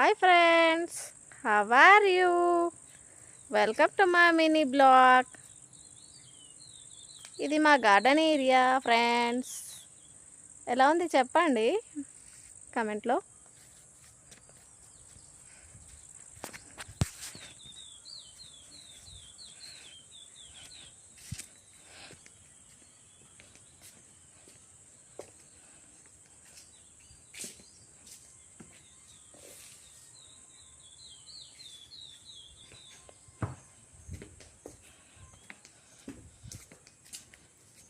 Hi friends, how are you? Welcome to my mini blog. ఇది మా garden area friends. ఎలా ఉంది చెప్పండి కమెంట్లో.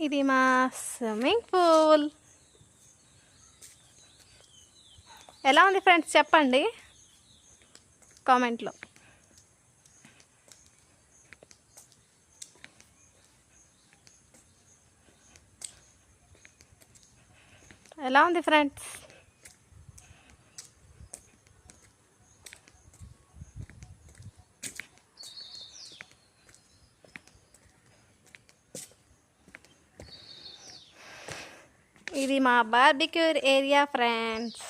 ఇది మా స్విమ్మింగ్ పూల్. ఎలా ఉంది ఫ్రెండ్స్ చెప్పండి కామెంట్లో. ఎలా ఉంది ఫ్రెండ్స్? ఇది మా బార్బిక్యూ ఏరియా ఫ్రెండ్స్.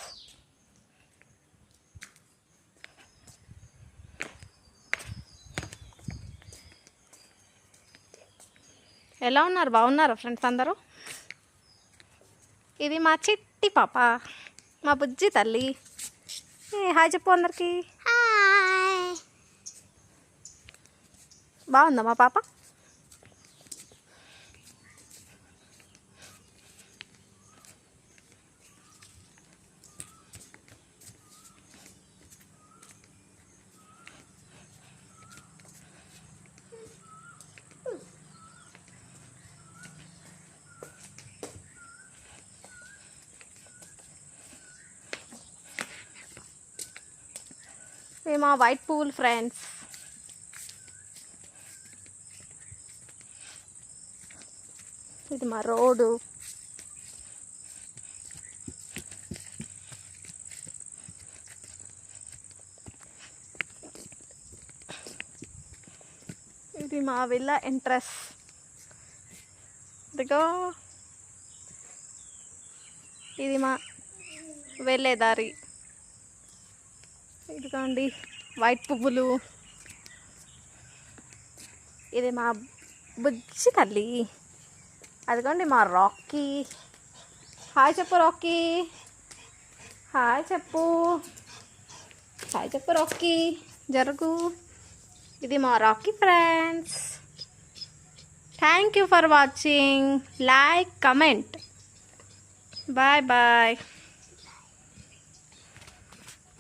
ఎలా ఉన్నారు? బాగున్నారా ఫ్రెండ్స్ అందరూ? ఇది మా చిట్టి పాప, మా బుజ్జి తల్లి. హాయ్ చెప్పు అందరికి. బాగుందా మా పాప? ఇది మా వైట్ పూల్ ఫ్రెండ్స్. ఇది మా రోడ్డు. ఇది మా విల్లా ఎంట్రన్స్. ఇదిగో ఇది మా వెళ్ళే దారి. ఇదిగోండి వైట్ పువ్వులు. ఇది మా బుజ్జి తల్లి. అదిగోండి మా రాకీ. హాయ్ చెప్పు రాకీ. హాయ్ చెప్పు. హాయ్ చెప్పు రాకీ. జరుగు. ఇది మా Rocky friends. Thank you for watching. Like, comment. Bye bye.